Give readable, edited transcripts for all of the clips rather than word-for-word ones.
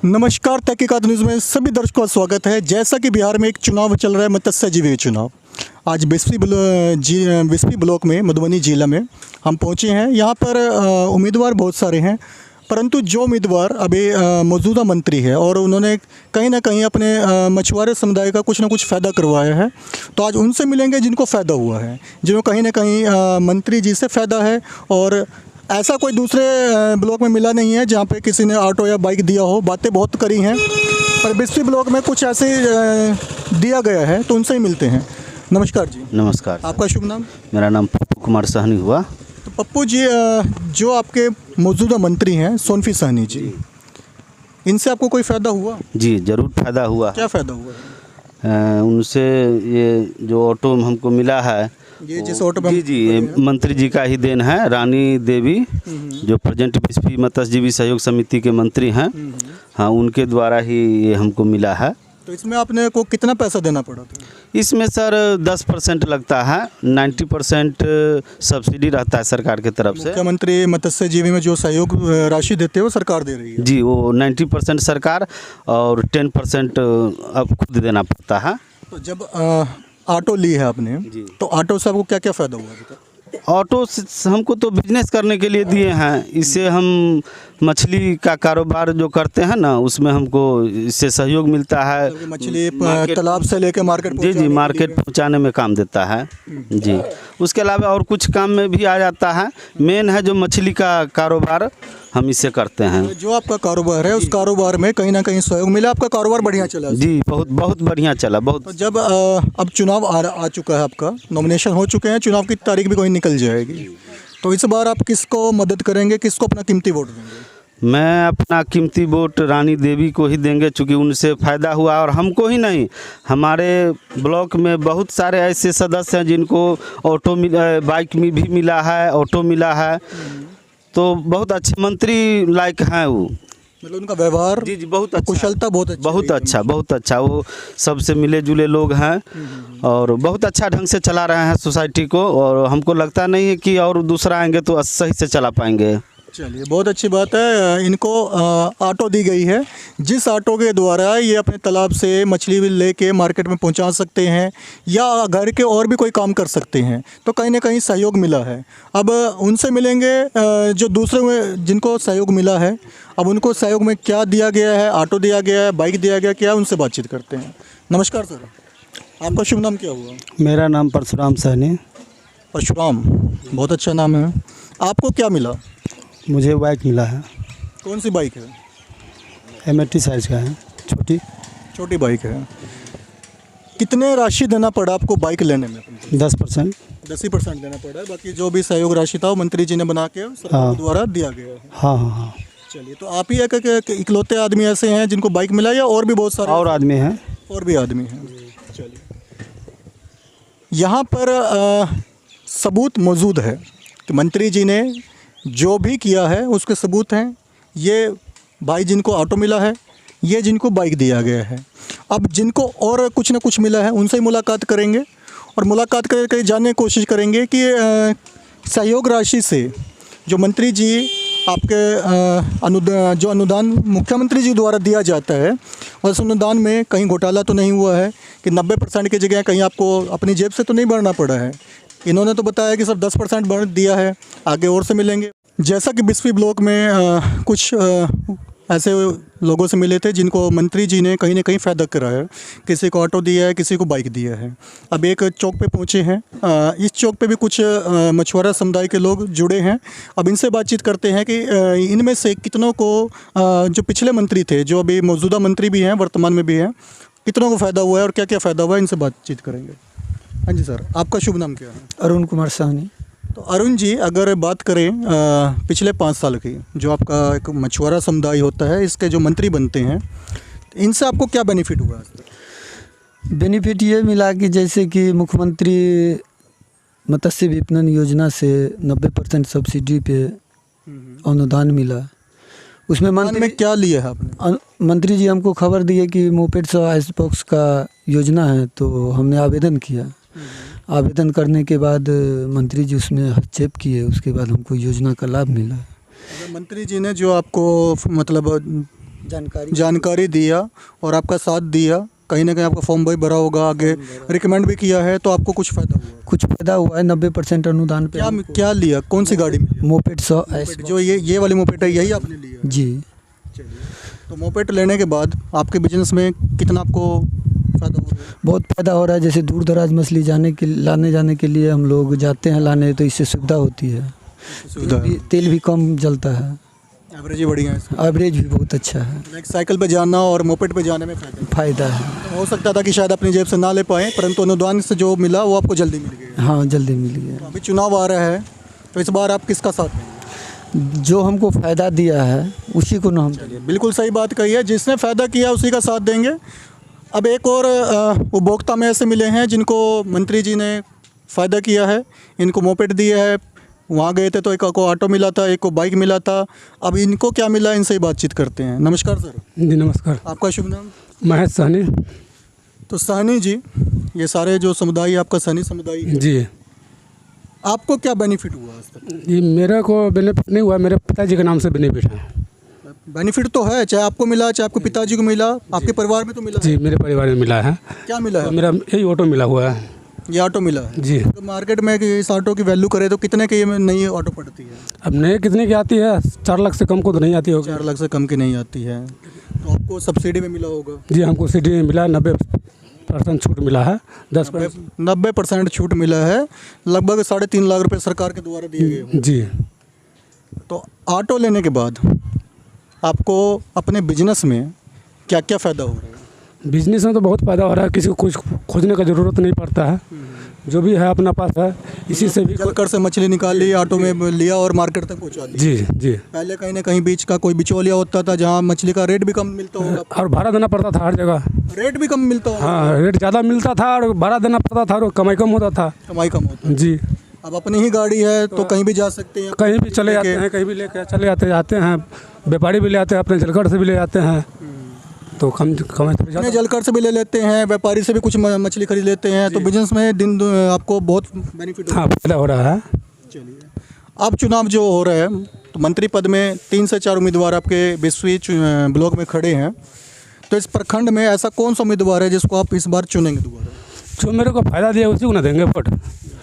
नमस्कार, तहकीकात न्यूज़ में सभी दर्शकों का स्वागत है। जैसा कि बिहार में एक चुनाव चल रहा है, मत्स्यजीवी चुनाव। आज बिस्फी ब्लॉक में मधुबनी जिला में हम पहुंचे हैं। यहाँ पर उम्मीदवार बहुत सारे हैं, परंतु जो उम्मीदवार अभी मौजूदा मंत्री है और उन्होंने कहीं ना कहीं अपने मछुआरे समुदाय का कुछ ना कुछ फ़ायदा करवाया है, तो आज उनसे मिलेंगे जिनको फ़ायदा हुआ है, जिनको कहीं ना कहीं मंत्री जी से फ़ायदा है। और ऐसा कोई दूसरे ब्लॉक में मिला नहीं है जहाँ पे किसी ने ऑटो या बाइक दिया हो। बातें बहुत करी हैं, पर बिस्फी ब्लॉक में कुछ ऐसे दिया गया है, तो उनसे ही मिलते हैं। नमस्कार जी। नमस्कार। आपका शुभ नाम? मेरा नाम पप्पू कुमार सहनी हुआ। तो पप्पू जी, जो आपके मौजूदा मंत्री हैं सोनफी सहनी जी, इनसे आपको कोई फ़ायदा हुआ? जी ज़रूर फ़ायदा हुआ। क्या फ़ायदा हुआ? उनसे ये जो ऑटो हमको मिला है, ये जिस ऑटो पे जी मंत्री जी का ही देन है। रानी देवी जो प्रेजेंट बिस्फी मत्स्यजीवी सहयोग समिति के मंत्री हैं, हाँ, उनके द्वारा ही ये हमको मिला है। तो इसमें आपने को कितना पैसा देना पड़ा था? इसमें सर 10% लगता है, 90% सब्सिडी रहता है सरकार की तरफ से। मुख्यमंत्री मत्स्यजीवी में जो सहयोग राशि देते हैं वो सरकार दे रही है? जी, वो 90% सरकार और 10% अब खुद देना पड़ता है। तो जब ऑटो ली है आपने, तो ऑटो से आपको क्या क्या फ़ायदा हुआ अभी तक? ऑटो से हमको तो बिजनेस करने के लिए दिए हैं। इससे हम मछली का कारोबार जो करते हैं ना, उसमें हमको इससे सहयोग मिलता है। मछली तालाब से लेकर मार्केट जी मार्केट पहुंचाने में काम देता है जी। उसके अलावा और कुछ काम में भी आ जाता है। मेन है जो मछली का कारोबार हम इससे करते हैं। जो आपका कारोबार है, उस कारोबार में कहीं ना कहीं सहयोग मिला, आपका कारोबार बढ़िया चला? जी बहुत बढ़िया चला। बहुत। तो जब अब चुनाव आ चुका है, आपका नॉमिनेशन हो चुके हैं, चुनाव की तारीख भी कोई निकल जाएगी, तो इस बार आप किसको मदद करेंगे, किसको अपना कीमती वोट देंगे? मैं अपना कीमती वोट रानी देवी को ही देंगे, चूँकि उनसे फ़ायदा हुआ और हमको ही नहीं, हमारे ब्लॉक में बहुत सारे ऐसे सदस्य हैं जिनको ऑटो बाइक में भी मिला है, ऑटो मिला है। तो बहुत अच्छे मंत्री लायक हैं वो। मतलब उनका व्यवहार जी बहुत अच्छा, कुशलता बहुत अच्छा। वो सबसे मिले जुले लोग हैं और बहुत अच्छा ढंग से चला रहे हैं सोसाइटी को। और हमको लगता नहीं है कि और दूसरा आएंगे तो सही से चला पाएंगे। चलिए, बहुत अच्छी बात है। इनको ऑटो दी गई है, जिस ऑटो के द्वारा ये अपने तालाब से मछली लेके मार्केट में पहुंचा सकते हैं या घर के और भी कोई काम कर सकते हैं। तो कहीं ना कहीं सहयोग मिला है। अब उनसे मिलेंगे जो दूसरे में जिनको सहयोग मिला है। अब उनको सहयोग में क्या दिया गया है? ऑटो दिया गया है, बाइक दिया गया, क्या? उनसे बातचीत करते हैं। नमस्कार सर, आपका शुभ नाम क्या हुआ? मेरा नाम परशुराम सहनी। परशुराम, बहुत अच्छा नाम है। आपको क्या मिला? मुझे बाइक मिला है। कौन सी बाइक है? MT साइज़ का है, छोटी बाइक है। कितने राशि देना पड़ा आपको बाइक लेने में? 10%। 10% देना पड़ा है, बाकी जो भी सहयोग राशि था वो मंत्री जी ने बना के सरकार द्वारा दिया गया है। हाँ। चलिए, तो आप ही एक इकलौते आदमी ऐसे हैं जिनको बाइक मिला, या और भी बहुत सारे और आदमी हैं? और भी आदमी हैं। चलिए, यहाँ पर सबूत मौजूद है कि मंत्री जी ने जो भी किया है उसके सबूत हैं। ये भाई जिनको ऑटो मिला है, ये जिनको बाइक दिया गया है। अब जिनको और कुछ ना कुछ मिला है, उनसे ही मुलाकात करेंगे और मुलाकात करके जानने की कोशिश करेंगे कि सहयोग राशि से जो मंत्री जी आपके जो अनुदान मुख्यमंत्री जी द्वारा दिया जाता है, उस अनुदान में कहीं घोटाला तो नहीं हुआ है कि 90% की जगह कहीं आपको अपनी जेब से तो नहीं भरना पड़ा है? इन्होंने तो बताया कि सब 10% बढ़ दिया है, आगे और से मिलेंगे। जैसा कि बिस्फी ब्लॉक में कुछ ऐसे लोगों से मिले थे जिनको मंत्री जी ने कहीं ना कहीं फ़ायदा कराया। किसी को ऑटो दिया है, किसी को बाइक दिया है। अब एक चौक पे पहुँचे हैं। इस चौक पे भी कुछ मछुआरा समुदाय के लोग जुड़े हैं। अब इनसे बातचीत करते हैं कि इनमें से कितनों को जो पिछले मंत्री थे, जो अभी मौजूदा मंत्री भी हैं, वर्तमान में भी हैं, कितनों को फ़ायदा हुआ है और क्या क्या फ़ायदा हुआ है, इनसे बातचीत करेंगे। हाँ जी सर, आपका शुभ नाम क्या है? अरुण कुमार सहनी। तो अरुण जी, अगर बात करें पिछले 5 साल की, जो आपका एक मछुआरा समुदाय होता है, इसके जो मंत्री बनते हैं, इनसे आपको क्या बेनिफिट हुआ आज तक? बेनिफिट ये मिला कि जैसे कि मुख्यमंत्री मत्स्य विपणन योजना से 90% सब्सिडी पे अनुदान मिला। उसमें मंत्री में क्या लिया है आपने? मंत्री जी हमको खबर दिए कि मोपेड्स और आइस बॉक्स का योजना है, तो हमने आवेदन किया। आवेदन करने के बाद मंत्री जी उसमें हस्तक्षेप किए, उसके बाद हमको योजना का लाभ मिला। मंत्री जी ने जो आपको मतलब जानकारी दिया और आपका साथ दिया, कहीं ना कहीं आपका फॉर्म भी भरा होगा, आगे रिकमेंड भी किया है, तो आपको कुछ फ़ायदा हुआ? कुछ फायदा हुआ है, 90% अनुदान पे। क्या लिया, कौन सी गाड़ी मिली? Moped 100 S. जो ये वाली मोपेड है, यही आपने लिया? जी। चलिए, तो मोपेड लेने के बाद आपके बिजनेस में कितना आपको फ़ायदा हो रहा है? बहुत फ़ायदा हो रहा है। जैसे दूर दराज मछली लाने जाने के लिए हम लोग जाते हैं लाने, तो इससे सुविधा होती है। तेल भी कम जलता है, एवरेज ही बढ़िया है इसका। एवरेज भी बहुत अच्छा है। एक साइकिल पे जाना और मोपेड पे जाने में फ़ायदा है। हो सकता था कि शायद अपनी जेब से ना ले पाएँ, परंतु अनुदान से जो मिला वो आपको जल्दी मिल गया। हाँ, जल्दी मिल गया। तो अभी चुनाव आ रहा है, तो इस बार आप किसका साथ देंगे? जो हमको फ़ायदा दिया है उसी को ना हम। बिल्कुल सही बात कही है, जिसने फ़ायदा किया उसी का साथ देंगे। अब एक और उपभोक्ता में ऐसे मिले हैं जिनको मंत्री जी ने फ़ायदा किया है, इनको मोपेड दिया है। वहाँ गए थे तो एक को ऑटो मिला था, एक को बाइक मिला था। अब इनको क्या मिला, इनसे ही बातचीत करते हैं। नमस्कार सर। जी नमस्कार। आपका शुभ नाम? महेश सहनी। तो सहनी जी, ये सारे जो समुदाय आपका सहनी समुदाय है, जी। आपको क्या बेनिफिट हुआ आज तक? ये मेरे को बेनिफिट नहीं हुआ, मेरे पिताजी के नाम से बेनिफिट है। बेनिफिट तो है, चाहे आपको मिला चाहे आपके पिताजी को मिला, आपके परिवार में तो मिला। जी, मेरे परिवार में मिला है। क्या मिला है? मेरा यही ऑटो मिला हुआ है। ये ऑटो मिला है जी। तो मार्केट में कि इस ऑटो की वैल्यू करें तो कितने की ये नई ऑटो पड़ती है? अब नए कितने की आती है? 4 लाख से कम को तो नहीं आती होगी। 4 लाख से कम की नहीं आती है। तो आपको सब्सिडी में मिला होगा? जी, हमको सिटी में मिला, 90% छूट मिला है। 90% छूट मिला है, लगभग 3.5 लाख रुपए सरकार के द्वारा दिए गए हैं। जी। तो ऑटो लेने के बाद आपको अपने बिजनेस में क्या क्या फ़ायदा हो रहा है? बिजनेस में तो बहुत फ़ायदा हो रहा है, किसी को कुछ खोजने का ज़रूरत नहीं पड़ता है। जो भी है अपना पास है, इसी से भी। जलकर से मछली निकाल ली, ऑटो में लिया और मार्केट तक पहुंचा दी। जी जी। पहले कहीं ना कहीं बीच का कोई बिचौलिया होता था, जहाँ मछली का रेट भी कम मिलता होगा। और भाड़ा देना पड़ता था हर जगह। रेट भी कम मिलता होगा। हाँ, रेट ज़्यादा मिलता था और भाड़ा देना पड़ता था और कमाई कम होता था। कमाई कम होता है। जी। अब अपनी ही गाड़ी है तो कहीं भी जा सकते हैं, कहीं भी चले जाते हैं, कहीं भी लेके चले जाते हैं। व्यापारी भी ले आते हैं, अपने जलकर से भी ले जाते हैं, तो कम कमाई थोड़ी ज़्यादा। जलकर से भी ले लेते हैं, व्यापारी से भी कुछ मछली खरीद लेते हैं। तो बिजनेस में आपको बहुत बेनिफिट हाँ, फायदा हो रहा है। चलिए, अब चुनाव जो हो रहा है, तो मंत्री पद में 3 से 4 उम्मीदवार आपके 20वीं ब्लॉक में खड़े हैं। तो इस प्रखंड में ऐसा कौन सा उम्मीदवार है जिसको आप इस बार चुनेंगे दोबारा? जो मेरे को फायदा दिया उसी को ना देंगे वोट।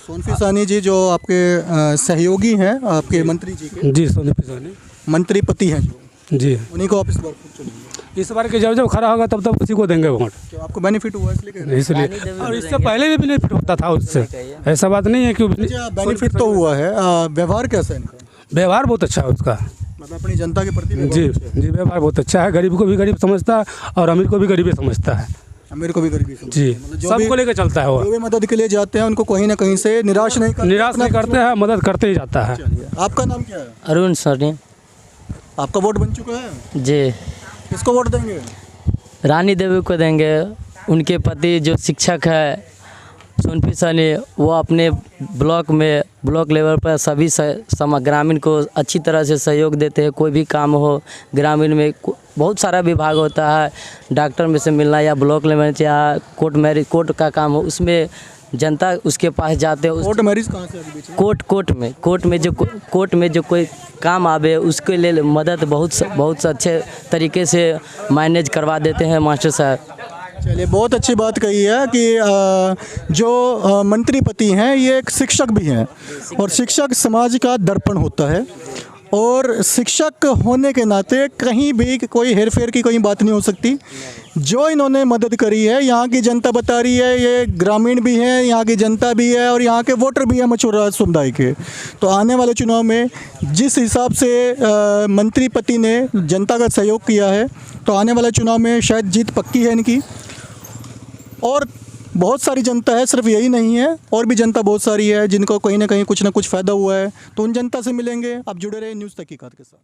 सोनफी साहनी जी जो आपके सहयोगी हैं आपके मंत्री जी के, जी, सोनफी साहनी मंत्री पति हैं जो, जी, उन्हीं को आप इस बार चुनेंगे? इस बार के जब खड़ा होगा तब उसी को देंगे वोट। क्या आपको बेनिफिट हुआ इसलिए कह रहे हैं? इसलिए, और इससे पहले भी बेनिफिट होता था उससे, ऐसा बात नहीं है कि बेनिफिट तो हुआ है। व्यवहार कैसा है इनका? व्यवहार बहुत अच्छा है उसका। मतलब अपनी जनता के प्रति जी जी, व्यवहार बहुत अच्छा है। गरीब को भी गरीब समझता है और अमीर को भी गरीब समझता है। अमीर को भी गरीबी समझते जी, हैं। मतलब सबको लेकर चलता है वो। जो भी मदद के लिए जाते हैं उनको कहीं ना कहीं से निराश नहीं करते हैं, मदद करते ही जाता है। आपका नाम क्या है? अरुण सर। आपका वोट बन चुका है जी। किसको वोट देंगे? रानी देवी को देंगे। उनके पति जो शिक्षक है सोनफी साहनी, वो अपने ब्लॉक लेवल पर सभी ग्रामीण को अच्छी तरह से सहयोग देते हैं। कोई भी काम हो ग्रामीण में, बहुत सारा विभाग होता है, डॉक्टर में से मिलना या ब्लॉक लेवल या कोर्ट का काम हो, उसमें जनता उसके पास जाते हैं। कोर्ट मैरिज कहाँ से अभी बीच में? कोर्ट में जो कोई काम आवे उसके लिए मदद बहुत अच्छे तरीके से मैनेज करवा देते हैं मास्टर साहब। चलिए, बहुत अच्छी बात कही है कि जो मंत्री पति हैं ये एक शिक्षक भी हैं, और शिक्षक समाज का दर्पण होता है, और शिक्षक होने के नाते कहीं भी कोई हेरफेर की कोई बात नहीं हो सकती। जो इन्होंने मदद करी है, यहाँ की जनता बता रही है, ये ग्रामीण भी हैं, यहाँ की जनता भी है और यहाँ के वोटर भी हैं मछुआरा समुदाय के। तो आने वाले चुनाव में जिस हिसाब से मंत्री पति ने जनता का सहयोग किया है, तो आने वाले चुनाव में शायद जीत पक्की है इनकी। और बहुत सारी जनता है, सिर्फ यही नहीं है, और भी जनता बहुत सारी है जिनको कहीं ना कहीं कुछ ना कुछ फ़ायदा हुआ है। तो उन जनता से मिलेंगे। आप जुड़े रहे न्यूज़ तहकीकात के साथ।